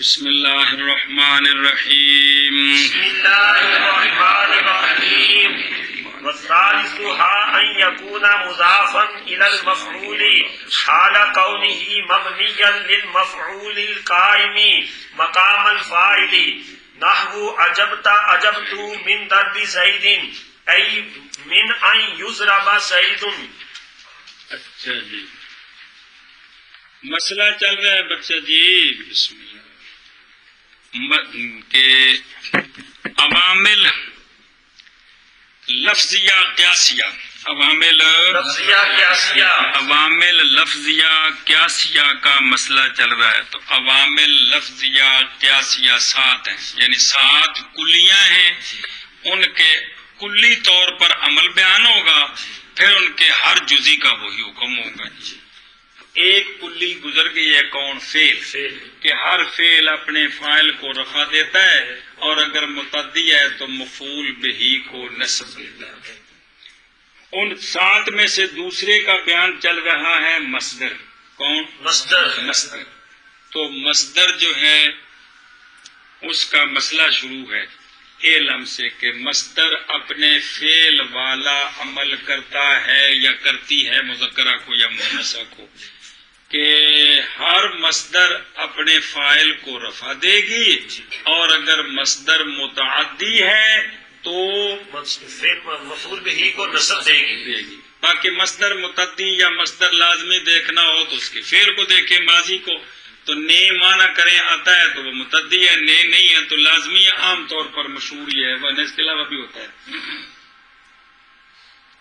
بسم اللہ الرحمن الرحیم. بسم اللہ الرحمن الرحیم. وَالثَّالِثُهَا أَن يَكُونَ مُضَافًا إِلَى الْمَفْعُولِ حَالَ كَوْنِهِ مَبْنِيًّا لِلْمَفْعُولِ الْقَائِمِ مَقَامَ الْفَاعِلِ نَحْوُ أَجَبْتُ مِنْ ضَرْبِ زَيْدٍ أي من أن يضرب زيد. اچھا جی، مسئلہ چل رہا ہے بچہ جی. بسم اللہ کہ عوامل لفظیہ قیاسیہ، عوامل لفظیہ قیاسیہ کا مسئلہ چل رہا ہے. تو عوامل لفظیہ قیاسیہ 7 ہیں، یعنی 7 کلیاں ہیں. ان کے کلی طور پر عمل بیان ہوگا، پھر ان کے ہر جزی کا وہی حکم ہوگا. ایک کلی گزر گئی ہے، کون؟ فعل، کہ ہر فعل اپنے فاعل کو رفع دیتا ہے، اور اگر متعدی ہے تو مفعول بہی کو نصب دیتا ہے. ان 7 میں سے دوسرے کا بیان چل رہا ہے مصدر. کون؟ مصدر. تو مصدر جو ہے اس کا مسئلہ شروع ہے علم سے کہ مصدر اپنے فعل والا عمل کرتا ہے یا کرتی ہے، مذکرہ کو یا مؤنثہ کو، کہ ہر مصدر اپنے فاعل کو رفع دے گی، اور اگر مصدر متعدی ہے تو مفعول بہی کو نصب دے گی. باقی مصدر متعدی یا مصدر لازمی دیکھنا ہو تو اس کے فعل کو دیکھیں. ماضی کو تو نے معنی کریں آتا ہے تو وہ متعدی ہے، نے نہیں ہے تو لازمی ہے. عام طور پر مشہور یہ ہے، ورنہ اس کے علاوہ بھی ہوتا ہے.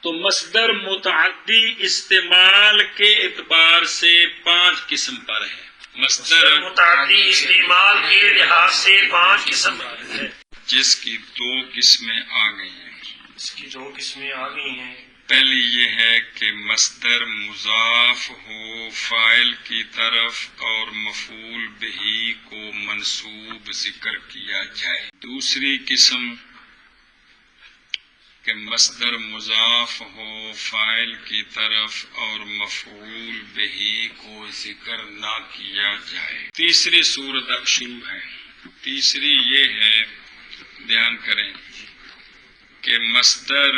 تو مصدر متعدی استعمال کے اعتبار سے 5 قسم پر ہے. مصدر متعدی استعمال کے لحاظ سے 5 قسم ہے، جس کی 2 قسمیں آ گئی ہیں. اس کی 2 قسمیں آ گئی ہیں. پہلی یہ ہے کہ مصدر مضاف ہو فاعل کی طرف اور مفعول بہی کو منصوب ذکر کیا جائے. دوسری قسم کہ مصدر مضاف ہو فاعل کی طرف اور مفعول بہی کو ذکر نہ کیا جائے. تیسری صورت اب شروع ہے. تیسری یہ ہے، دھیان کریں کہ مصدر،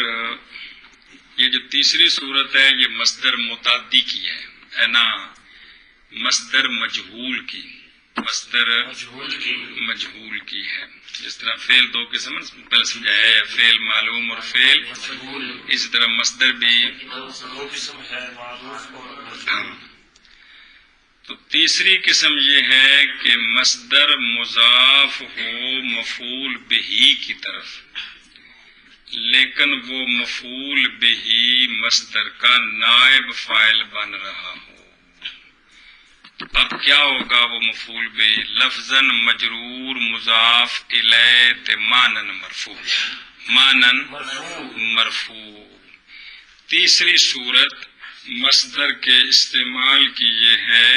یہ جو تیسری صورت ہے یہ مصدر متعدی کی ہے نا، مصدر مجہول کی، مصدر مجہول کی ہے. جس طرح فعل 2 قسم پہلے سمجھایا ہے، فعل معلوم اور فعل مجہول. اسی طرح مصدر بھی 2 قسم ہے، معروف اور مجہول. تو تیسری قسم یہ ہے کہ مصدر مضاف ہو مفعول بہی کی طرف، لیکن وہ مفعول بہی مصدر کا نائب فاعل بن رہا ہو. اب کیا ہوگا؟ وہ مفعول بہی لفظاً مجرور مضاف الیہ مانن مرفوع، مانن مرفوع. تیسری صورت مصدر کے استعمال کی یہ ہے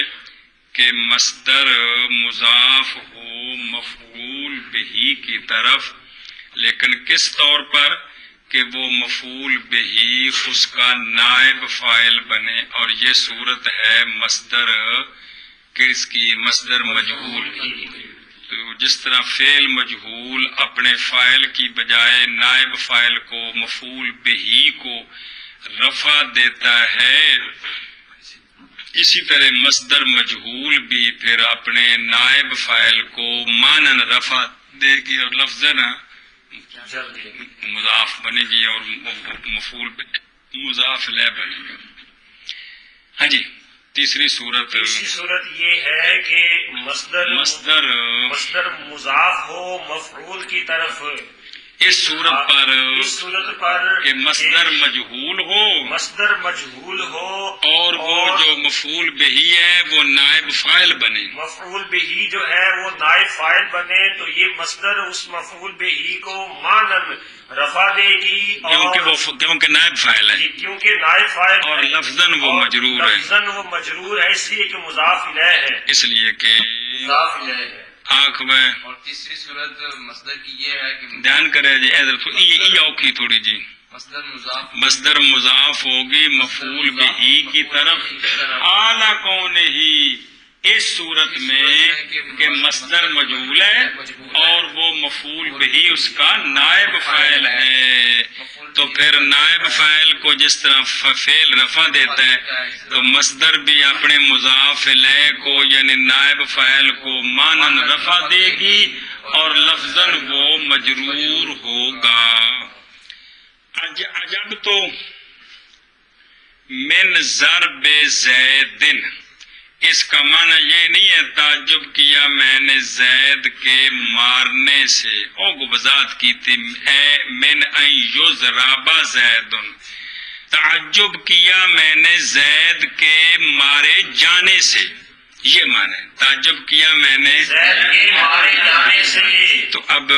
کہ مصدر مضاف ہو مفعول بہی کی طرف، لیکن کس طور پر کہ وہ مفعول بہی اس کا نائب فاعل بنے. اور یہ صورت ہے مصدر کس کی؟ مصدر مجہول کی. تو جس طرح فعل مجہول اپنے فاعل کی بجائے نائب فاعل کو مفعول بہی کو رفع دیتا ہے، اسی طرح مصدر مجہول بھی پھر اپنے نائب فاعل کو مانن رفع دے گی اور لفظاً مضاف بنے گی اور مفعول مضاف الیہ بنے گا. ہاں جی. تیسری صورت یہ ہے کہ مصدر مضاف ہو مفعول کی طرف. اس صورت پر کہ مصدر مجہول ہو اور وہ جو مفعول بہی ہے وہ نائب فاعل بنے. مفعول بہی جو ہے وہ نائب فاعل بنے تو یہ مصدر اس مفعول بہی کو مانن رفع دے گی، کیونکہ نائب فاعل ہے، کیونکہ نائب فاعل اور لفظاً وہ مجرور ہے، اس لیے کہ مضاف الیہ ہے، اس لیے کہ مضاف الیہ ہے. آنکھ میں. اور تیسری صورت مصدر کی یہ ہے کہ دھیان کرے جی، یہ اوکھی تھوڑی جی. مصدر مضاف ہوگی مفعول بہی کی طرف، اعلیٰ کون ہی اس صورت میں کہ مصدر مجہول ہے اور وہ مفعول بہی اس کا نائب فاعل ہے، تو پھر نائب فاعل کو جس طرح فعل رفع دیتا ہے تو مصدر بھی اپنے مضاف الیہ کو یعنی نائب فاعل کو مانن رفع دے گی اور لفظاً وہ مجرور ہوگا۔ عجب تو من ضرب زید، اس کا معنی یہ نہیں ہے تعجب کیا میں نے زید کے مارنے سے، او کو وضاحت کی تھی اے من ان یضرب زید، تعجب کیا میں نے زید کے مارے جانے سے، یہ معنی ہے تعجب کیا میں نے زید کے مارے جانے سے۔ تو اب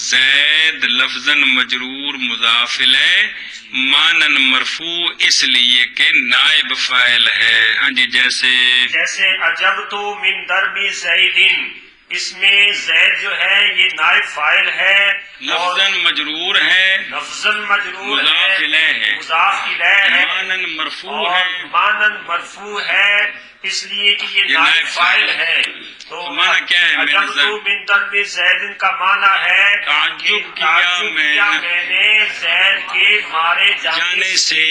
زید لفظاً مجرور مضاف الیہ مانن مرفوع اس لیے کہ نائب فاعل ہے۔ ہاں جی، جیسے عجب تو من درب زیدن، اس میں زید جو ہے یہ نائب فاعل ہے، لفظاً مجرور ہے، لفظاً مجرور مضاف الیہ ہے، مضاف الیہ ہے، مانن مرفوع اور ہے، مانن مرفوع ہے اس لیے کہ یہ نائب فاعل ہے۔ تو معنی کیا ہے؟ عجب تو من درب زیدن کا معنی ہے تعجب کیا میں نے زید کے مارے جانے سے،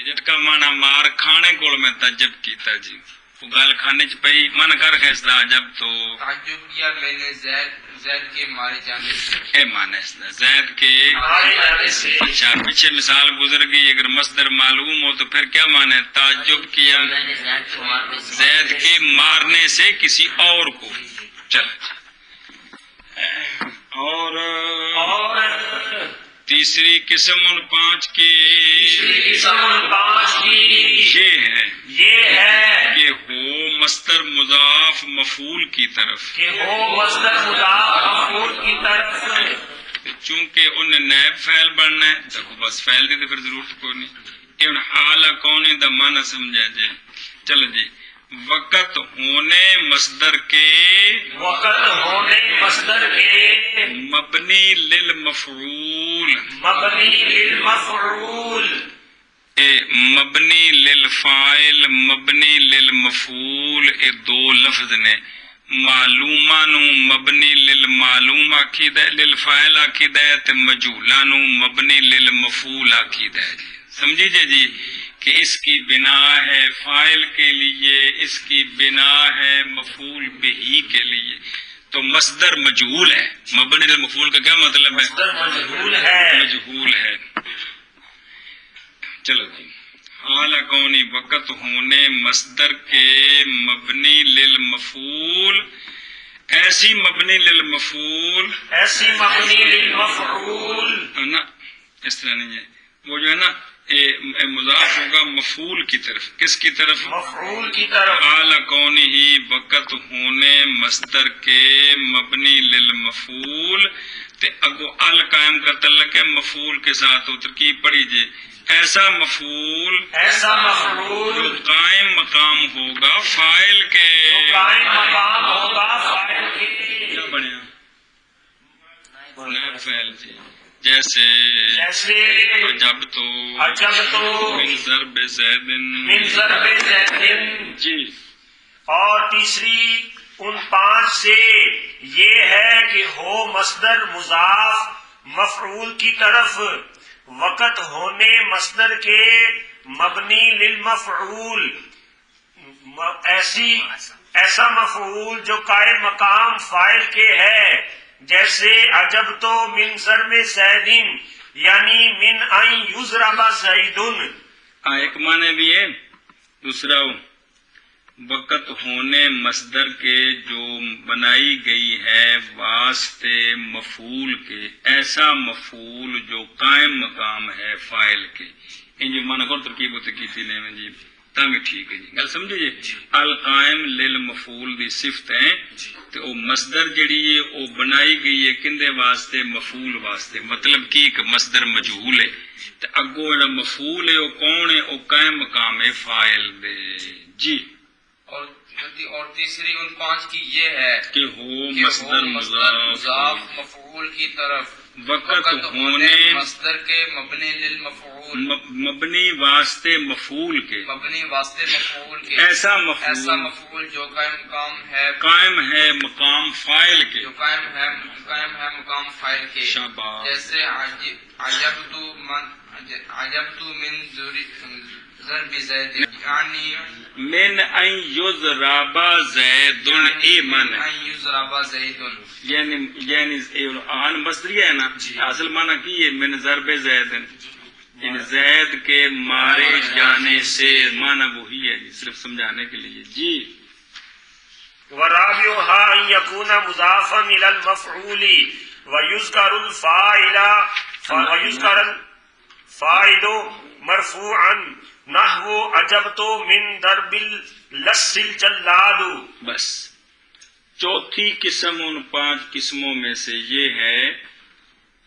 جس کا معنی مار کھانے کو میں تعجب کیتا جی، وہ گل کھانے چ پئی من کر خیستا عجب تو تعجب کیا میں نے زید کے مارے جانے سے، اے معنی اس دا زید کے مارے جانے سے۔ اچھا پیچھے مثال گزر گئی، اگر مصدر معلوم ہو تو پھر کیا معنی ہے؟ تعجب کیا زید کے مارنے سے کسی اور کو۔ چل اور تیسری قسم ان پانچ کی یہ ہے کہ ہو مصدر مضاف مفعول کی طرف، چونکہ انہیں نائب فعل بننا ہے تو بس فعل دے پھر ضرورت کوئی نہیں، ان حال کون دا معنی سمجھا جائے۔ چلو جی، وقت ہونے مصدر کے مبنی للمفعول مبنی للفاعل مبنی للمفعول، یہ دو لفظ نے۔ معلومہ نو مبنی للمعلوم آکھیدا ہے، للفاعل آکھیدا ہے، تے مجہولہ نو مبنی للمفعول آکھیدا ہے جی۔ سمجھی جی کہ اس کی بنا ہے فاعل کے لیے، اس کی بنا ہے مفعول بہی کے لیے، تو مصدر مجہول ہے۔ مبنی للمفعول کا کیا مطلب ہے؟ مجہول ہے۔ چلو جی، حال کونی وقت ہونے مصدر کے مبنی للمفعول، ایسی مبنی للمفعول نا، اس طرح نہیں ہے، وہ جو ہے نا مضاف ہوگا مفعول کی طرف۔ کس کی طرف؟ مفعول کی طرف۔ حال کونی ہی وقت ہونے مصدر کے مبنی للمفعول، تے اگو ال قائم کا تعلق ہے مفعول کے ساتھ، ہو ترکیب پڑھی جی، ایسا مفعول جو قائم مقام ہوگا فاعل کے، کیا بنیا؟ نائب فاعل جی۔ جیسے عجب تو من ضرب زید جی۔ اور تیسری ان پانچ سے یہ ہے کہ ہو مصدر مضاف مفعول کی طرف، وقت ہونے مصدر کے مبنی للمفعول، ایسا مفعول جو قائم مقام فاعل کے ہے، جیسے عجب تو من ضرب زیدن یعنی من ان یضرب زیدن۔ ایک معنی بھی ہے، دوسرا وقت ہونے مصدر کے جو بنائی گئی ہے واسطے مفعول کے، ایسا مفعول جو قائم مقام ہے فاعل کے، ان جو معنی کو ترکیب ہوتے کی تھی میں جی تاں ٹھیک ہے جی، گل سمجھے جی۔ القائم للمفعول دی صفت ہے، تو او مصدر جڑی ہے او بنائی گئی ہے کندے واسطے؟ مفعول واسطے۔ مطلب کی کہ مصدر مجہول ہے، تے اگو جڑا مفعول ہے او کون ہے؟ او قائم مقام ہے فاعل دے جی۔ اور تیسری ان پانچ کی یہ ہے کہ ہو مصدر مضاف مفعول کی طرف، وقت ہونے مصدر کے مبنی للمفعول مبنی واسطے مفعول کے مبنی واسطے مفعول کے ایسا ایسا مفعول مفعول جو قائم قائم ہے مقام فاعل کے جو قائم ہے مقام فاعل کے شاباش جیسے عجبت من ضرب زید یعنی من ان یضرب زید ایمن ان یضرب زید یعنی آن مصدری ہے نا اصل معنی کی ہے من ضرب زید یعنی زید کے مارے جانے سے معنی وہی ہے صرف سمجھانے کے لیے جی ورابعها ان يكون مضافا الى المفعول ويذكر الفاعل مرفوعا نحو عجبت من ضرب اللص الجلاد. بس چوتھی قسم ان 5 قسموں میں سے یہ ہے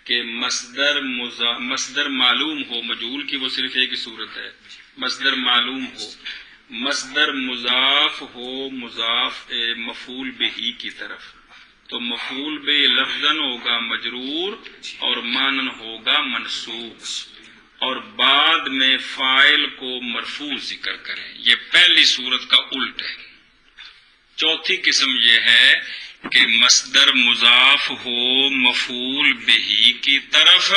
کہ مصدر معلوم ہو مجہول کی وہ صرف ایک ہی صورت ہے مصدر معلوم ہو مصدر مضاف ہو مضاف مفعول بہی کی طرف تو مفعول بہ لفظاً ہوگا مجرور اور مانن ہوگا منصوب اور بعد میں فاعل کو مرفوع ذکر کریں یہ پہلی صورت کا الٹ ہے. چوتھی قسم یہ ہے کہ مصدر مضاف ہو مفعول بہی کی طرف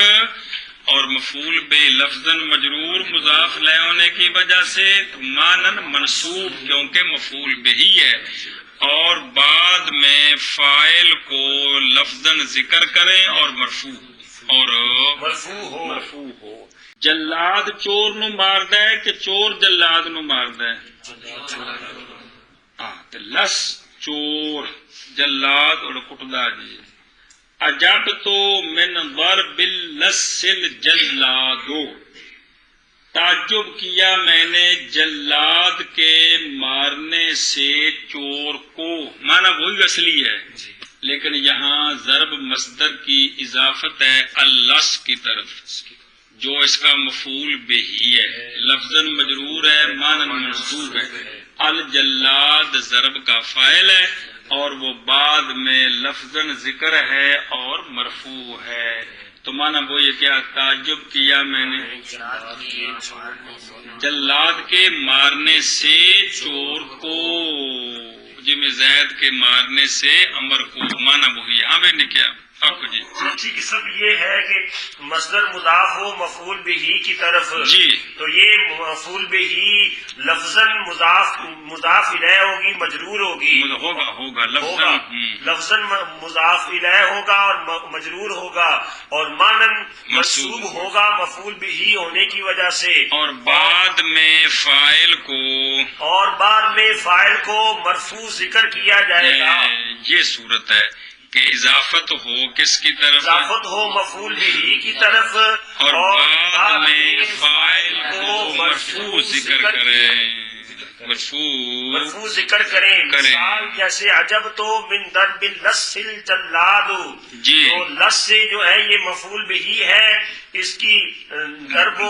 اور مفعول بہ لفظاً مجرور مضاف لے ہونے کی وجہ سے مانن منصوب کیونکہ مفعول بہی ہے اور بعد میں فاعل کو لفظاً ذکر کریں اور مرفوع ہو. جلاد چور نو ماردا ہے کہ چور جلاد نو ماردا ہے تے لس چور جلاد اور کٹدا جی عجب تو من ضرب اللص الجلاد تعجب کیا میں نے جلاد کے مارنے سے چور کو معنی وہی اصلی ہے لیکن یہاں ضرب مصدر کی اضافت ہے اللص کی طرف جو اس کا مفعول بہی ہے لفظاً مجرور ہے مانن منصوب ہے الجلاد ضرب کا فاعل ہے اور وہ بعد میں لفظاً ذکر ہے اور مرفوع ہے تو مانا وہ یہ کیا تعجب کیا میں نے جلاد کے مارنے سے چور کو جی زید کے مارنے سے امر کو مانا وہی ہمیں نے کیا جی چوتھی قسم یہ ہے کہ مصدر مضاف ہو مفعول بہی کی طرف جی تو یہ مفعول بہی لفظاً مضاف الیہ ہوگی مجرور ہوگی ہوگا لفظاً مضاف الیہ ہوگا اور مجرور ہوگا اور مانن منصوب ہوگا مفعول بہی ہونے کی وجہ سے اور بعد میں فاعل کو مرفوع ذکر کیا جائے گا. یہ صورت ہے کہ اضافت ہو کس کی طرف اضافت ہو مفعول بہی کی طرف اور بعد میں فاعل کو مرفوع ذکر کریں مرفوع ذکر کریں مثال جیسے عجب تو من ضرب اللص الجلاد جی تو لص سے جو ہے یہ مفعول بہی ہے اس کی ضرب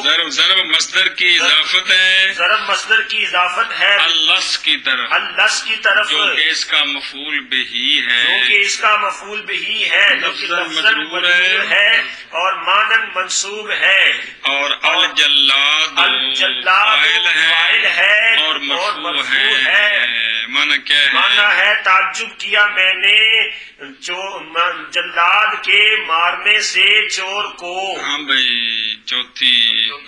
مصدر کی اضافت ہے ضرب مصدر کی اضافت ہے اللص کی طرف جو کہ اس کا مفعول بہی ہے لفظاً مجرور ہے اور مانن منصوب ہے اور الجلاد فاعل ہے اور مرفوع ہے. مانا کیا ہے مانا ہے تعجب کیا میں نے جلاد کے مارنے سے چور کو. ہاں بھائی چوتھی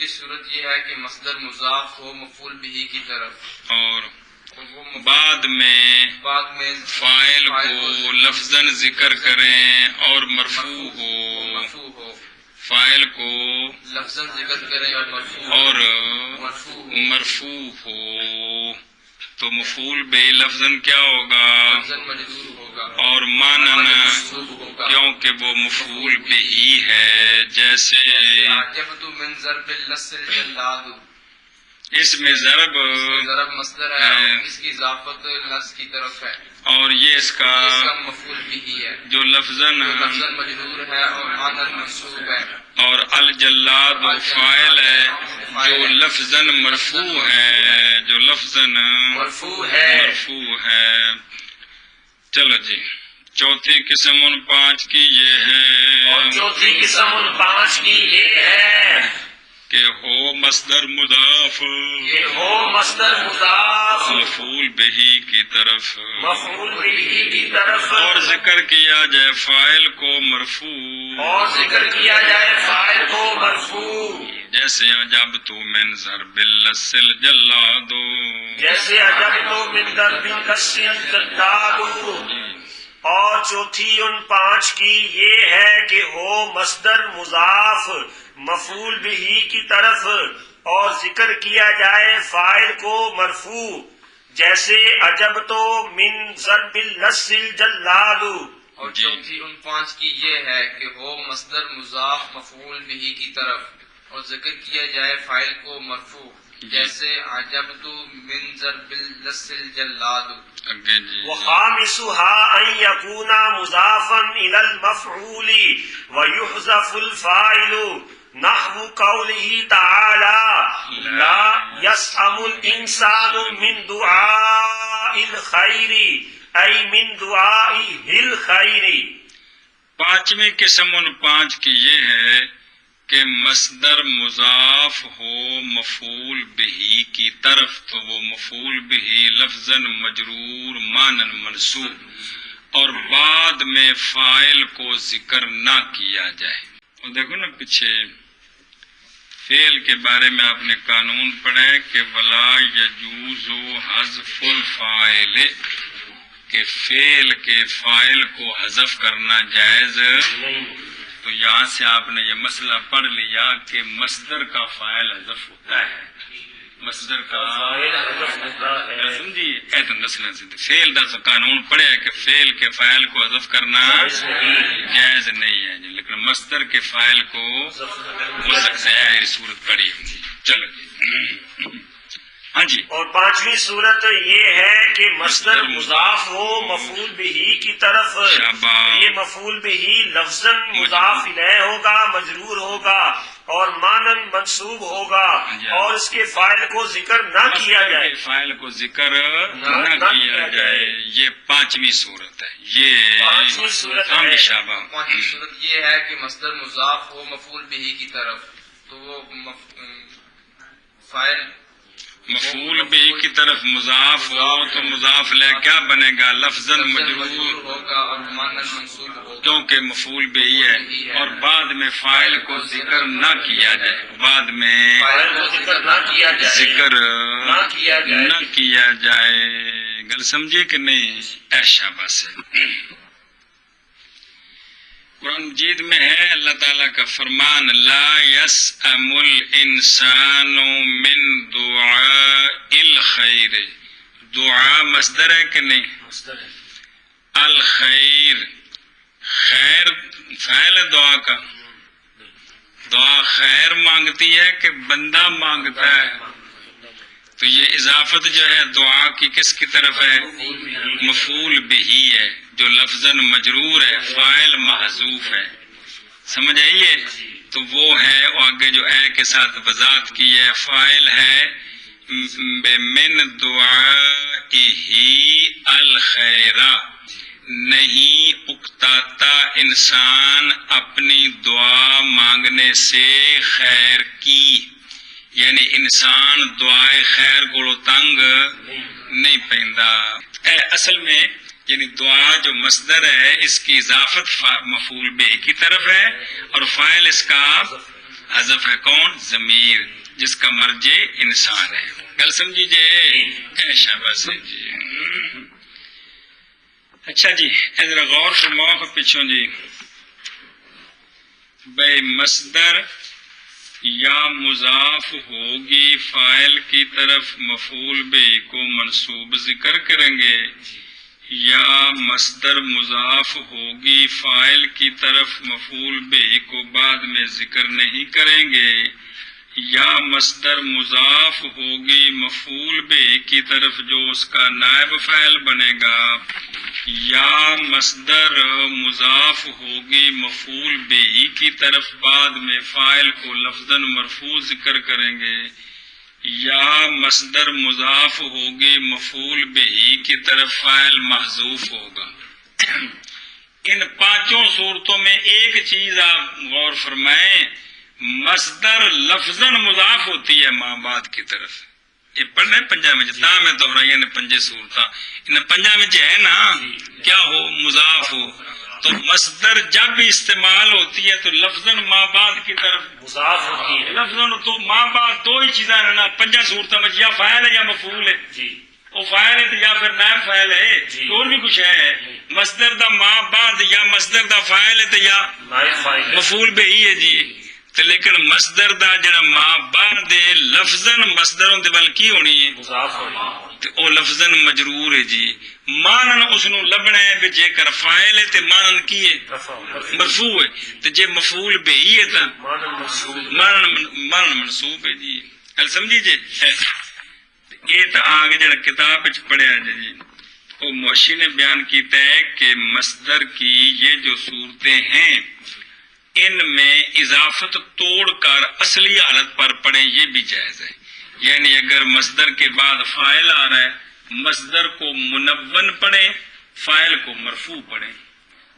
صورت یہ ہے کہ مصدر مضاف ہو مفعول بہی کی طرف اور بعد میں فاعل کو لفظاً ذکر کریں اور مرفوع ہو فاعل کو لفظاً ذکر کریں اور مرفوع ہو تو مفعول بہ لفظاً کیا ہوگا اور مانن کیونکہ وہ مفعول بہی ہے جیسے من ضرب اللص الجلاد اس میں ضرب مصدر ہے اس کی اضافت لفظ کی طرف ہے اور یہ اس کا مفعول بہی ہے جو لفظاً مجرور ہے اور مانن منصوب ہے اور الجلاد فاعل ہے جو لفظاً مرفوع ہے مرفوع ہے. چلو جی چوتھی قسم ان 5 کی یہ اور ہے چوتھی قسم ان 5 کی یہ ہے کہ ہو مصدر مضاف کہ ہو مصدر مضاف مفعول بہی کی طرف مفعول بہ کی طرف اور ذکر کیا جائے فاعل کو مرفوع اور ذکر کیا جائے فاعل کو مرفوع جیسے عجب تو من ضرب اللسل جلادو جیسے عجب تو من درب کسر جداد اور چوتھی ان 5 کی یہ ہے کہ ہو مصدر مضاف مفعول بہ کی طرف اور ذکر کیا جائے فاعل کو مرفوع جیسے عجب تو من ضرب اللس الجلاد اور چوتھی ان 5 کی یہ ہے کہ ہو مصدر مضاف مفعول بہ کی طرف اور ذکر کیا جائے فاعل کو مرفوع جیسے عجبت من ضرب اللس الجلاد اگے جی وخامسها ان يكون مضافا الى المفعول ويحذف الفاعل نحو قوله تعالى لا يسأم الانسان من دعاء الخير اي من دعائه الخير 5ویں قسم ان 5 کی یہ ہے کہ مصدر مضاف ہو مفعول بہی کی طرف تو وہ مفعول بہی لفظاً مجرور مانن منصوب اور بعد میں فاعل کو ذکر نہ کیا جائے. اور دیکھو نا پیچھے فعل کے بارے میں آپ نے قانون پڑھا ہے کہ ولا یجوز حذف الفاعل کہ فعل کے فاعل کو حذف کرنا جائز تو یہاں سے آپ نے یہ مسئلہ پڑھ لیا کہ مصدر کا فاعل حذف ہوتا ہے مصدر کا سمجھیے ایت نسل سے فعل دا قانون پڑھے ہے کہ فعل کے فاعل کو حذف کرنا جائز نہیں ہے لیکن مصدر کے فاعل کو ہو سکتا ہے صورت پڑھی چلو ہاں جی. اور 5ویں صورت یہ ہے کہ مصدر مضاف ہو مفعول بہ کی طرف یہ مفعول بہ لفظاً مضاف الیہ ہوگا مجرور ہوگا اور مانن منصوب ہوگا اور اس کے فاعل کو ذکر نہ کیا جائے فاعل کو ذکر نہ کیا جائے. یہ 5ویں صورت ہے. یہ 5ویں صورت ہے. شابہ 5ویں صورت یہ ہے کہ مصدر مضاف ہو مفعول بہ کی طرف تو وہ فاعل مفعول بہ کی طرف مضاف ہو تو مضاف لے کیا بنے گا لفظاً مجرور ہوگا اور مانن منصوب ہوگا کیونکہ مفعول بہ ہے اور بعد میں فاعل کو ذکر نہ کیا جائے بعد میں فاعل کو ذکر نہ کیا جائے ذکر نہ کیا جائے نہ کیا جائے. گل سمجھے کہ نہیں؟ ایشا بس قرآن مجید میں ہے اللہ تعالیٰ کا فرمان لا یسأم الانسان من دعاء الخیر. دعا مصدر ہے کہ نہیں؟ الخیر خیر فعل ہے دعا کا. دعا خیر مانگتی ہے کہ بندہ مانگتا ہے تو یہ اضافت جو ہے دعا کی کس کی طرف ہے مفعول بہی ہے جو لفظاً مجرور ہے فاعل محذوف ہے. سمجھ آئیے تو وہ ہے آگے جو اے کے ساتھ وضاحت کی ہے فاعل ہے من دعائہ الخیر نہیں اکتاتا انسان اپنی دعا مانگنے سے خیر کی یعنی انسان دعائے خیر کو تنگ نہیں پیندا. اصل میں یعنی دعا جو مصدر ہے اس کی اضافت مفعول بہ کی طرف ہے اور فاعل اس کا حذف ہے کون ضمیر جس کا مرجع انسان ہے. گل سمجھی جی شاباش جی. اچھا جی ذرا غور فرماؤ پیچھوں جی بے مصدر یا مضاف ہوگی فاعل کی طرف مفعول بہ کو منصوب ذکر کریں گے یا مصدر مضاف ہوگی فاعل کی طرف مفعول بہ کو بعد میں ذکر نہیں کریں گے یا مصدر مضاف ہوگی مفعول بہ کی طرف جو اس کا نائب فاعل بنے گا یا مصدر مضاف ہوگی مفعول بہ کی طرف بعد میں فاعل کو لفظاً مرفوع ذکر کریں گے یا مصدر مضاف ہوگی مفعول بہ کی طرف فاعل محذوف ہوگا. ان پانچوں صورتوں میں ایک چیز آپ غور فرمائیں، مصدر لفظاً مضاف ہوتی ہے ماں بعد کی طرف. یہ پڑھنا ہے پنجا میں تا میں دہرائی نے پنجے صورتاں ان پنجا میں ہے نا کیا ہو مضاف ہو، تو مصدر جب بھی استعمال ہوتی ہے تو لفظاً ماں بعد کی طرف مضاف ہوتی ہے. لفظاً تو ماں بعد دو ہی چیزاں ہیں نا پنجا صورتوں میں، یا فاعل ہے یا مفعول ہے. جی وہ فاعل ہے تو یا پھر نائب فاعل ہے، جی. اور بھی کچھ ہے. مصدر دا ماں بعد یا مصدر دا فاعل ہے تو یا نائب فاعل ہے. مفعول به ہی ہے جی. تو لیکن مصدر دا جڑا ماں بعد ہے لفظاً مصدر ہوندے بلکی ہونی ہے مضاف ہوتی ہے. تے او لفظاً مجرور ہے جی. مانن اس نو لبنا ہے بھی جے کر فاعل ہے تے مانن کی ہے رفع مرفوع ہے، تے جے مفعول به ہی ہے تا مانن منصوب. مانن منصوب ہے جی. گل سمجھی جی. یہ تو آگے جڑا کتاب وچ پڑھیا جی وہ موشی نے بیان کیتا ہے کہ مصدر کی یہ جو صورتیں ہیں ان میں اضافت توڑ کر اصلی حالت پر پڑھیں یہ بھی جائز ہے. یعنی اگر مصدر کے بعد فاعل آ رہا ہے مصدر کو منون پڑھیں فاعل کو مرفوع پڑھیں.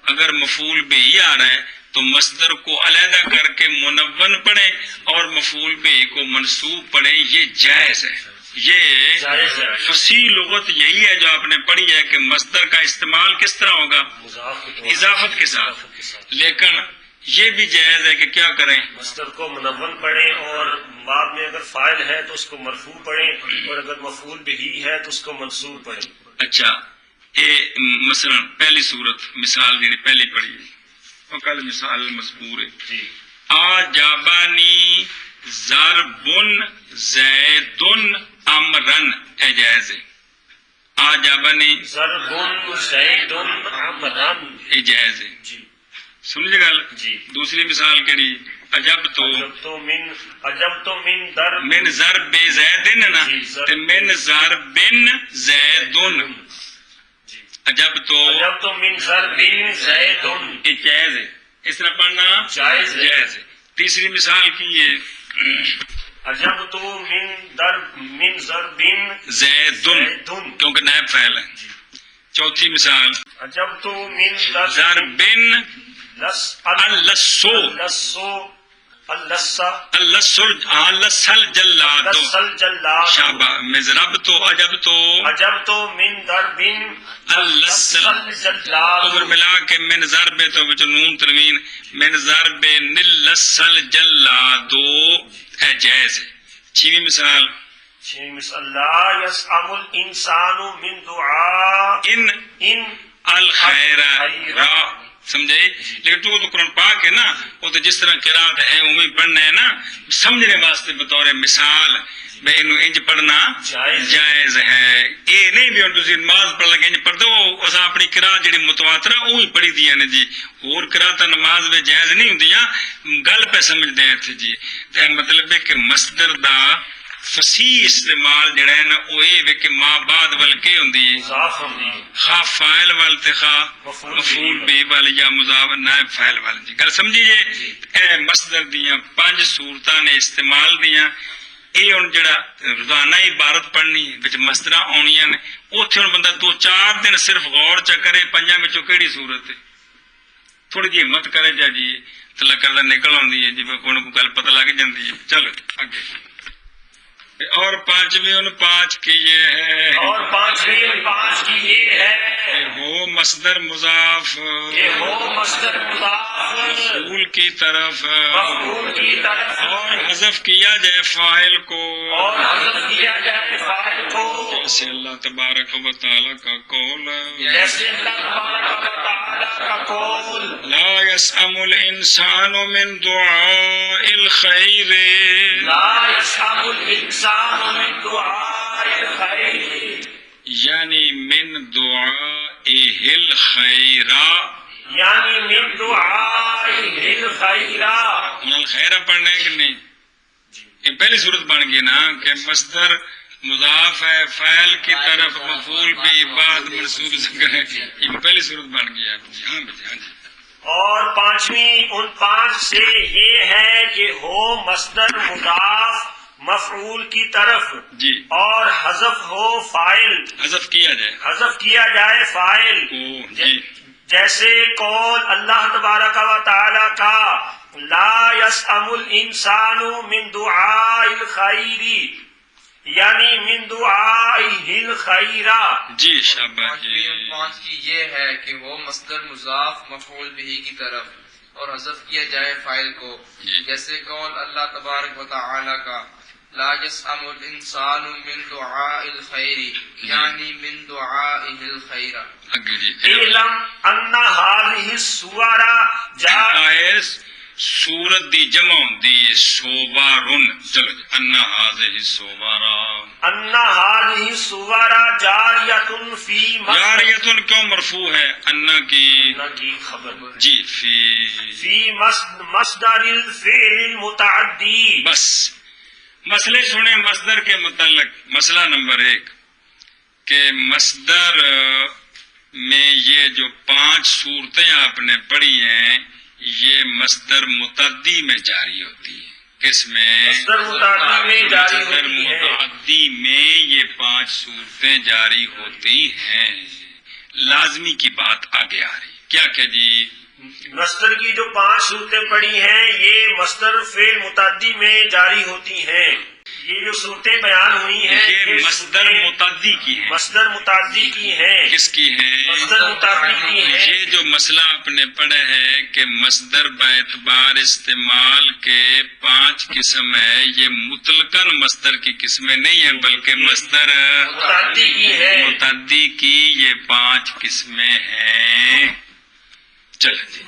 اگر مفعول به آ رہا ہے تو مصدر کو علیحدہ کر کے منون پڑھیں اور مفعول به کو منصوب پڑھیں، یہ جائز ہے. یہ جائز ہے. فصیح لغت یہی ہے جو آپ نے پڑھی ہے کہ مصدر کا استعمال کس طرح ہوگا مضاف کے طور پر. اضافت کے ساتھ. لیکن یہ بھی جائز ہے کہ کیا کریں مصدر کو منون پڑھیں اور بعد میں اگر فاعل ہے تو اس کو مرفوع پڑھیں اور اگر مفعول به ہے تو اس کو منصوب پڑھیں. اچھا یہ مثلا پہلی صورت مثال جی پہلی پڑھی وہ کل مثال مذکور ہے جی آجابانی ضربن زیدن امرن اے جائز ہے. آجابانی ضرب زید عمرن. اے جائز ہے. جی سمجھ گل. جی. دوسری مثال کہڑی عجب تو عجب تو من در من ضرب زیدن نا جی، ضرب. تے من ضربن زیدن. جی. عجب تو عجب تو من ضرب زید. یہ جائز ہے. اس طرح پڑھنا جائز ہے. جائز ہے. تیسری مثال کی ہے عجب تو من ضرب زیدن کیونکہ نائب فعل ہے. چوتھی مثال عجب تو من ضربن اللسو اللسل جلادو شابہ مزرب تو عجب تو عجب تو من ضرب اللسل جلاد. عمر ملا کے من ضرب تو بچ نون تنوین من ضرب نلسل جلادو ہے جائز ہے. چھویں مثال لا يسأم الانسان من دعاء ان الخیر را. سمجھے. لیکن تو قرآن پاک ہے نا وہ تو جس طرح قرات ہے وہی پڑھنا ہے نا سمجھنے واسطے بطور مثال میں انہوں انج پڑھنا جائز ہے. یہ نہیں بھی ہوں تسی نماز پڑھ لگے انج پڑھ دو اساں اپنی قرات جڑی متواتر وہی پڑھی دی نے جی. اور قرات نماز میں جائز نہیں ہوندیاں گل پہ سمجھدے ہیں تھے جی. تے مطلب ہے کہ مصدر دا فصیح استعمال جڑا ہے نا وہ یہ کہ ماں بعد ول کے ہوندی ہے خواہ فاعل وال تے خواہ مفعول به وال یا مضاف نائب فاعل وال جی. گل سمجھی جی. اے مصدر دیاں 5 صورتاں نے استعمال دیاں. یہ ہن جڑا روزانہ عبارت پڑھنی وچ مصدر آونیاں نے اوتھے ہن بندہ 2-4 دن صرف غور چ کرے پنجاں وچوں کیڑی صورت ہے تھوڑی جی ہمت کرے جا جی تلا کردا نکل آندی ہے جی کون کو گل پتہ لگ جاندی ہے. چلو اگے اور پانچویں ان 5 کی یہ ہے اور پانچویں ان 5 کی یہ ہے کہ ہو مصدر مضاف کہ ہو مصدر مضاف مفعول کی طرف مفعول کی طرف اور حذف کیا جائے فاعل کو اور حذف کیا جائے فاعل کو جیسے اللہ تبارک و تعالی کا قول جیسے اللہ تبارک و تعالی کا قول لا يسأم الانسان من دعاء الخير لا يسأم الانسان من دعاء الخير یعنی من دعائه الخیر یعنی من دعائه الخير. الخیر پڑھنا ہے کہ نہیں یہ پہلی صورت بن گئی نا کہ مصدر مضاف ہے فاعل کی طرف مفعول بھی بعد منصوب ذکر ہے یہ پہلی صورت بن گئی. ہاں بھائی ہاں جی. اور پانچویں ان 5 سے یہ ہے کہ ہو مصدر مضاف مفعول کی طرف جی اور حذف ہو فاعل حذف کیا جائے حذف کیا جائے فاعل او جی جیسے قول اللہ تبارک و تعالی کا لا یسأم الانسان من دعاء الخیر، یعنی من دعائه الخیر. جی شاباش پانچویں ان جی. پانچ کی یہ ہے کہ وہ مصدر مضاف مفعول بہ کی طرف اور حذف کیا جائے فاعل کو، جی. جیسے قول اللہ تبارک و تعالی کا لا یسأم الانسان من دعاء الخیر، یعنی من دعائه الخیر. آگے جی. اعلم ان هذه السور آئے سورت دی جمع ہوندی سوبارن. چلو جی. انا هذه السوبارا. ان هذه السور جاریۃ فی جاریتن کیوں مرفوع ہے؟ انا کی کی خبر جی فی فی مصدر الفعل المتعدی. بس مسئلے سنیں مصدر کے متعلق. مسئلہ نمبر 1 کہ مصدر میں یہ جو 5 صورتیں آپ نے پڑھی ہیں یہ مصدر متعدی میں جاری ہوتی ہے. کس میں؟ مصدر متعدی میں جاری مصدر ہوتی ہے. متعدی میں یہ 5 صورتیں جاری ہوتی ہیں. لازمی کی بات آگے آ رہی. کیا کہ جی مصدر کی جو 5 صورتیں پڑھی ہیں یہ مصدر فعل متعدی میں جاری ہوتی ہیں. یہ جو صورتیں بیان ہوئی ہیں یہ مصدر صورتیں متعدی کی ہیں. مصدر متعدی کی ہیں. کس کی ہیں؟ مصدر متعدی کی ہیں. یہ جو مسئلہ آپ نے پڑھا ہے کہ مصدر باعتبار استعمال کے 5 قسم ہے، یہ مطلقاً مصدر کی قسمیں نہیں ہیں بلکہ مصدر متعدی کی ہے. متعدی کی یہ 5 قسمیں ہیں. چلیں جی.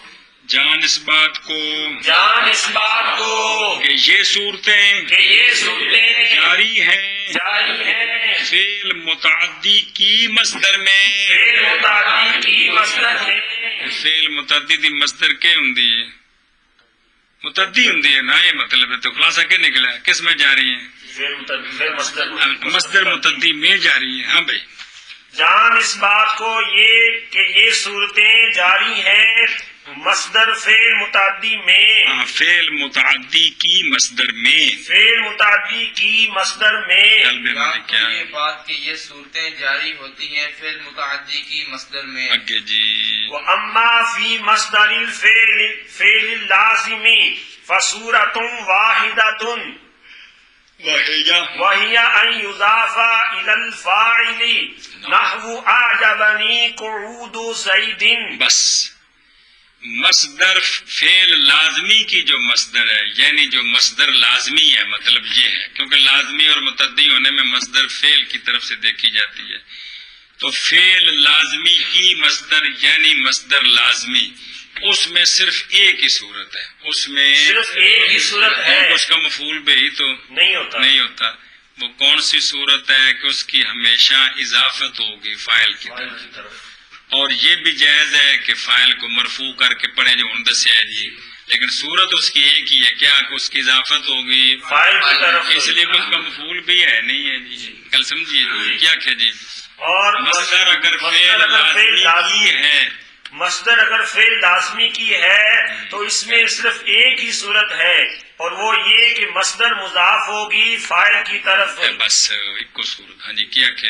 جان اس بات کو جان اس بات کو کہ یہ صورتیں کہ یہ صورتیں جاری ہیں جاری ہیں فعل متعدی کی مصدر میں. فعل متعدی کی مصدر میں. فعل متعدی دی مصدر کے ہوندی ہے؟ متعدی ہوندی ہے نا. یہ مطلب ہے تو خلاصہ کیا نکلا؟ کس میں جاری ہے؟ فعل متعدی فعل مصدر متعدی میں جاری ہے. ہاں بھائی. جان اس بات کو یہ کہ یہ صورتیں جاری ہیں مصدر فعل متعدی میں. ہاں فعل متعدی کی مصدر میں. فعل متعدی کی مصدر میں. قلب میں یہاں کیا پر یہ بات کہ یہ صورتیں جاری ہوتی ہیں فعل متعدی کی مصدر میں. آگے جی. وَأَمَّا فِي مَصْدَرِ الْفِعْلِ اللَّازِمِ فَصُورَةٌ وَاحِدَةٌ وَهِيَ أَنْ يُضَافَ إِلَى الْفَاعِلِ نَحْوُ أَعْجَبَنِي قُعُودُ زَيْدٍ. بس مصدر فعل لازمی کی جو مصدر ہے یعنی جو مصدر لازمی ہے مطلب یہ ہے کیونکہ لازمی اور متعدی ہونے میں مصدر فعل کی طرف سے دیکھی جاتی ہے. تو فعل لازمی کی مصدر یعنی مصدر لازمی اس میں صرف ایک ہی صورت ہے. اس میں صرف ایک ہی صورت ہے. اس کا مفعول بھی تو نہیں ہوتا. نہیں ہوتا. وہ کون سی صورت ہے کہ اس کی ہمیشہ اضافت ہوگی فاعل کی طرف. اور یہ بھی جائز ہے کہ فاعل کو مرفوع کر کے پڑھیں جو دسے ہے جی، لیکن صورت اس کی ایک ہی ہے کیا کہ اس کی اضافت ہوگی فاعل کی طرف. اس لیے اس کا مفعول بھی ہے نہیں ہے جی. کل سمجھیے جی کیا کہ جی اور مصدر اگر فعل لازمی کی ہے مصدر اگر فعل لازمی کی ہے تو اس میں صرف ایک ہی صورت ہے اور وہ یہ کہ مصدر مضاف ہوگی فاعل کی طرف. بس ایک کو صورت. ہاں جی کیا کہ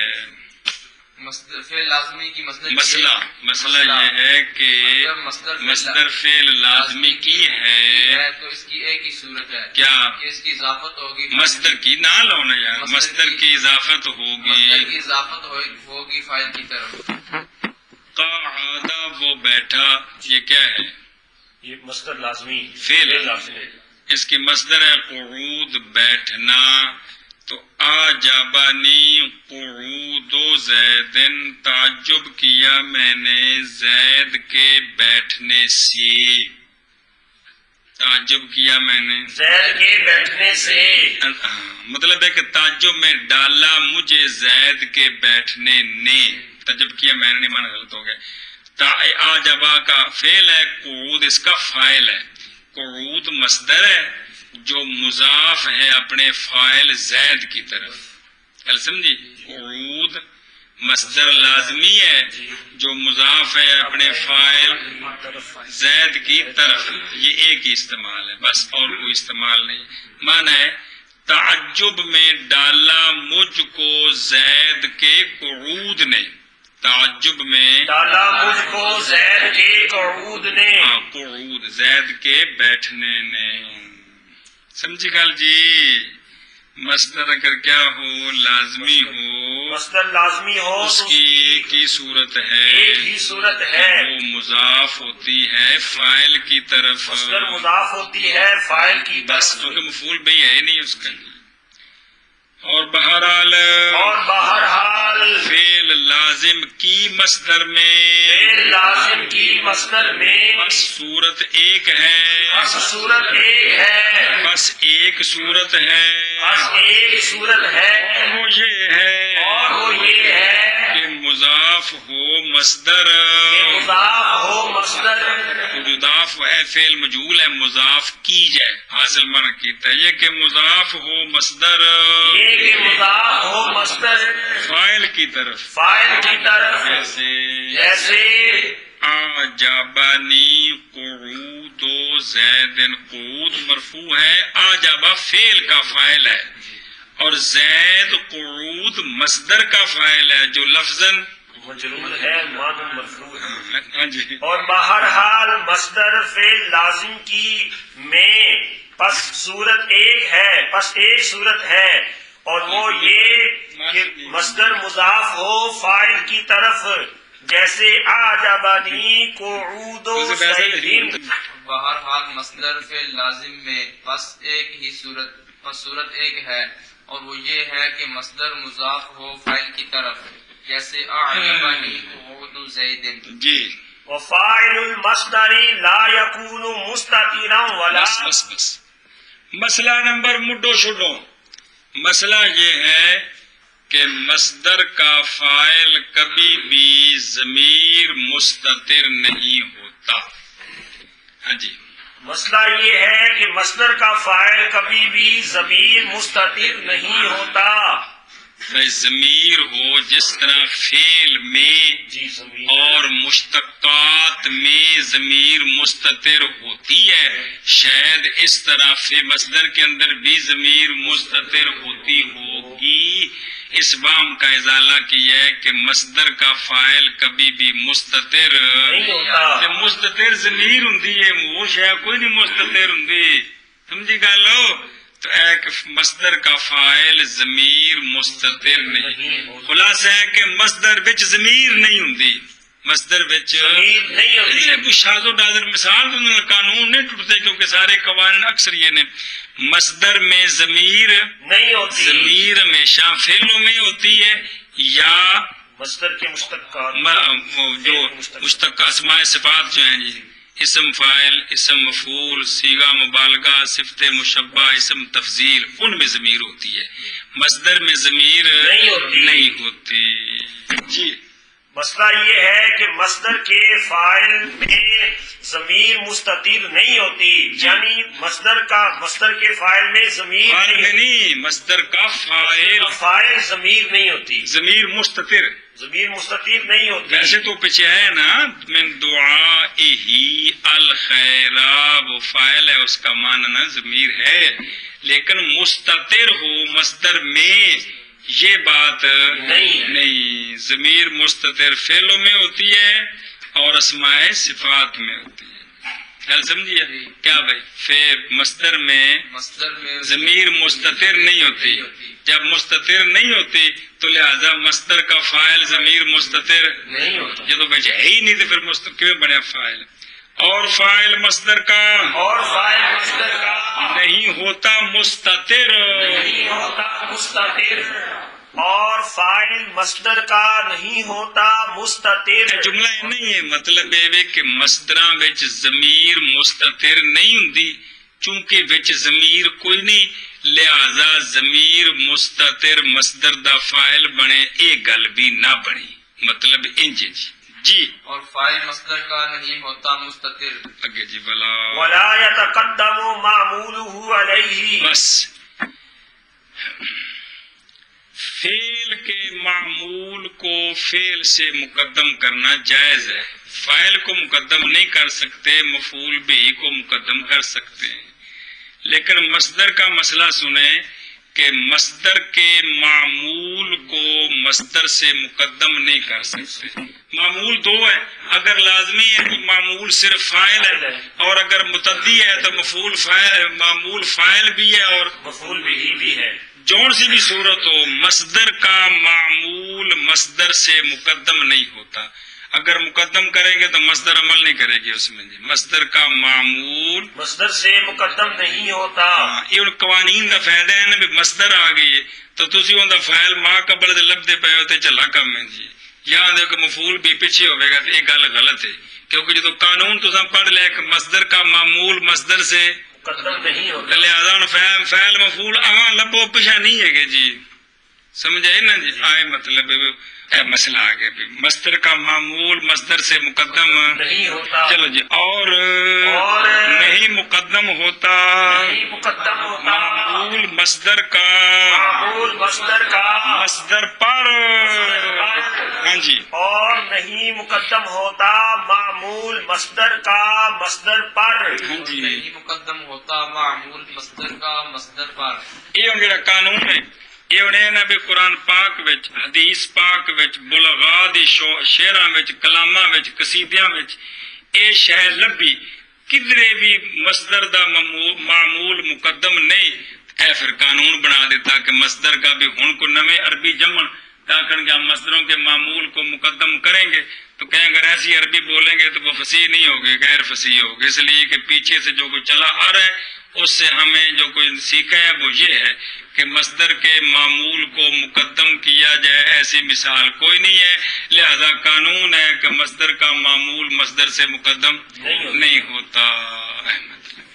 مصدر فعل لازمی کی مصدر مسئلہ یہ ہے کہ مصدر فعل لازمی کی ہے تو اس کی ایک ہی صورت ہے کیا کہ اس کی اضافت ہوگی مصدر کی نہ لونا یار مصدر کی اضافت ہوگی مصدر کی اضافت ہوگی فاعل کی طرف. قعدہ وہ بیٹھا یہ کیا ہے یہ مصدر لازمی فعل لازمی. اس کی مصدر ہے قعود بیٹھنا. تو آجابنی قعود زیدن تعجب کیا میں نے زید کے بیٹھنے سے. تعجب کیا میں نے زید کے بیٹھنے سے. مطلب ہے کہ تعجب میں ڈالا مجھے زید کے بیٹھنے نے. تعجب کیا میں نے معنی غلط ہو گیا. آجبا کا فعل ہے قعود اس کا فاعل ہے. قعود مصدر ہے جو مضاف ہے اپنے فاعل زید کی طرف. کل سمجھی. قعود مصدر لازمی ہے جو مضاف ہے اپنے فاعل زید کی طرف. یہ ایک ہی استعمال ہے بس اور کوئی استعمال نہیں. معنی ہے تعجب میں ڈالا مجھ کو زید کے قعود نے. تعجب میں ڈالا مجھ کو زید کے قعود نے، قعود زید کے بیٹھنے نے. سمجھی گل جی؟ مصدر اگر کیا ہو لازمی ہو، مصدر لازمی ہو اس تو کی ایک ہی صورت ہے، ایک ہی صورت ہے، وہ مضاف ہوتی ہے فاعل کی طرف. مصدر مضاف ہوتی ہے فاعل کی بس طرف. کیونکہ مفعول بھی ہے نہیں اس کا. اور بہرحال اور بہرحال فعل لازم کی مصدر میں فعل لازم کی مصدر میں بس صورت ایک ہے، بس صورت ایک ہے، بس ایک صورت ہے، بس ایک صورت ہے، وہ یہ ہے اور وہ یہ ہے کہ مضاف ہو مصدر، کہ مضاف ہو مصدر، مضاف ہے فعل مجہول ہے، مضاف کی جائے حاصل من کیتا ہے یہ کہ مضاف ہو مصدر یہ کہ مضاف ہو مصدر فاعل کی طرف. فاعل کی طرف. جیسے آجابانی قعود زید، قعود مرفوع ہے، آجابہ فعل کا فاعل ہے اور زید قعود مصدر کا فاعل ہے جو لفظاً مجرور ہے معنی مرفوع ہے. ہاں جی. اور بہرحال مصدر فعل لازم کی میں پس صورت ایک ہے، پس ایک صورت ہے، اور وہ یہ کہ مصدر مضاف ہو فاعل کی طرف، جیسے آجابنی قعود زید. بہرحال مصدر فعل لازم میں بس صورت ایک ہے، اور وہ یہ ہے کہ مصدر مضاف ہو فاعل کی طرف، جیسے اعجبنی قعود زید. جی وفاعل المصدر لا يكون مستترا ولا. بس مسئلہ نمبر مڈو شڈو. مسئلہ یہ ہے کہ مصدر کا فاعل کبھی بھی ضمیر مستتر نہیں ہوتا. ہاں جی. مسئلہ یہ ہے کہ مصدر کا فاعل کبھی بھی ضمیر مستتر نہیں ہوتا. بھائی ضمیر ہو جس طرح فعل میں جی ضمیر اور مشتقات میں ضمیر مستتر ہوتی ہے، شاید اس طرح فی مصدر کے اندر بھی ضمیر مستتر ہوتی ہوگی. اس وام کا ازالہ کیا ہے کہ مصدر کا فاعل کبھی بھی مستتر نہیں ہوتا. مستتر ضمیر ہوندی ہے، وہ شاید کوئی نہیں مستتر ہوندی. سمجھی گالو؟ تو ایک مصدر کا فاعل ضمیر مستتر نہیں. خلاصہ ہے کہ مصدر وچ ضمیر نہیں ہوندی، مصدر وچ ضمیر نہیں ہوتی. کوئی شاذ و نادر مثال تو قانون نہیں ٹوٹتے کیونکہ سارے قوانین اکثر یہ نے. مصدر میں ضمیر نہیں ہوتی. ضمیر ہمیشہ فعلوں میں ہوتی ہے یا مصدر کے مشتقات جو مشتق اسماء صفات جو ہیں جی، اسم فاعل، اسم مفعول، صیغہ مبالغہ، صفت مشبہ، اسم تفضیل، ان میں ضمیر ہوتی ہے. مصدر میں ضمیر نہیں ہوتی. جی مسئلہ یہ ہے کہ مصدر کے فاعل میں ضمیر مستتر نہیں ہوتی، یعنی مصدر کے فاعل میں ضمیر فاعل میں نہیں، مصدر کا فاعل ضمیر نہیں ہوتی، ضمیر مستتر. ضمیر مستتر نہیں ہوتی. ویسے تو پیچھے ہے نا من دعائہی الخیر، وہ فاعل ہے، اس کا معنی نا ضمیر ہے، لیکن مستتر ہو مصدر میں یہ بات نہیں. ضمیر مستتر فعلوں میں ہوتی ہے اور اسماء صفات میں ہوتی ہے. خیال سمجھیے کیا بھائی؟ مصدر میں ضمیر مستتر نہیں ہوتی. جب مستتر نہیں ہوتی تو لہذا مصدر کا فاعل ضمیر مستتر نہیں ہوتا. یہ تو وجہ ہی نہیں تھی، پھر مستتر کیوں بنیا فاعل؟ اور فاعل مصدر کا نہیں ہوتا مستتر، نہیں ہوتا مستتر، اور فاعل مصدر کا نہیں ہوتا مستتر. جملہ یہ نہیں ہے، مطلب یہ کہ مصدراں وچ ضمیر مستتر نہیں ہوندی، چونکہ وچ ضمیر کوئی نہیں، لہذا ضمیر مستتر مصدر دا فاعل بنے، ایک گل بھی نہ بنی. مطلب انج جی. اور فاعل مصدر کا نہیں ہوتا مستتر. اگے جی بلا ولا يتقدم معموله علیہ. بس فعل کے معمول کو فعل سے مقدم کرنا جائز ہے. فاعل کو مقدم نہیں کر سکتے، مفعول بھی کو مقدم کر سکتے ہیں. لیکن مصدر کا مسئلہ سنیں کہ مصدر کے معمول کو مصدر سے مقدم نہیں کر سکتے. معمول دو ہے، اگر لازمی ہے تو معمول صرف فاعل ہے، اور اگر متعدی ہے تو معمول فاعل بھی ہے اور مفعول بھی ہے. جون سی بھی صورت ہو، مصدر کا معمول مصدر سے مقدم نہیں ہوتا. اگر مقدم کریں گے تو مصدر عمل نہیں کرے گی اس میں. جی مصدر کا معمول مصدر سے مقدم نہیں ہوتا. یہ ان قوانین کا فائدہ ہے نا بھی مصدر آ گئی ہے تو تسی اوندا فاعل ما قبل دے لبدے پے ہوتے چلا کم ہے. جی یہاں دیکھو مفعول بھی پیچھے ہوے گا تو یہ گل غلط ہے، کیونکہ جدو قانون تساں پڑھ لیا کہ مصدر کا معمول مصدر سے مقدم نہیں ہوتا. لہذا فاعل مفعول اواں لبو پیچھے نہیں ہے گے. جی سمجھائے نا. جی آئے مطلب مسئلہ آ گیا بھی مصدر کا معمول مصدر سے مقدم نہیں ہوتا. چلو جی اور نہیں مقدم ہوتا نہیں مقدم ہوتا. معمول مصدر کا معمول مصدر کا مصدر پر. ہاں جی اور نہیں مقدم ہوتا معمول مصدر کا مصدر پر. ہاں جی نہیں مقدم ہوتا معمول مصدر کا مصدر پر. یہ ہوں جڑا قانون ہے یہ ہونے نا بھی قرآن پاک وچ حدیث پاک وچ بلغاء دی شعراں وچ کلاماں وچ قصیدیاں وچ اے شے لبھی کدھرے بھی مصدر دا معمول مقدم نہیں. اے پھر قانون بنا دیتا کہ مصدر کا بھی ہن کو نویں عربی جمن تاکہ ہم مصدروں کے معمول کو مقدم کریں گے تو کہیں اگر ایسی عربی بولیں گے تو وہ فصیح نہیں ہوگی، غیر فصیح ہوگی. اس لیے کہ پیچھے سے جو کچھ چلا آ رہا ہے اس سے ہمیں جو کوئی سیکھا ہے وہ یہ ہے کہ مصدر کے معمول کو مقدم کیا جائے، ایسی مثال کوئی نہیں ہے. لہذا قانون ہے کہ مصدر کا معمول مصدر سے مقدم نہیں ہوتا. احمد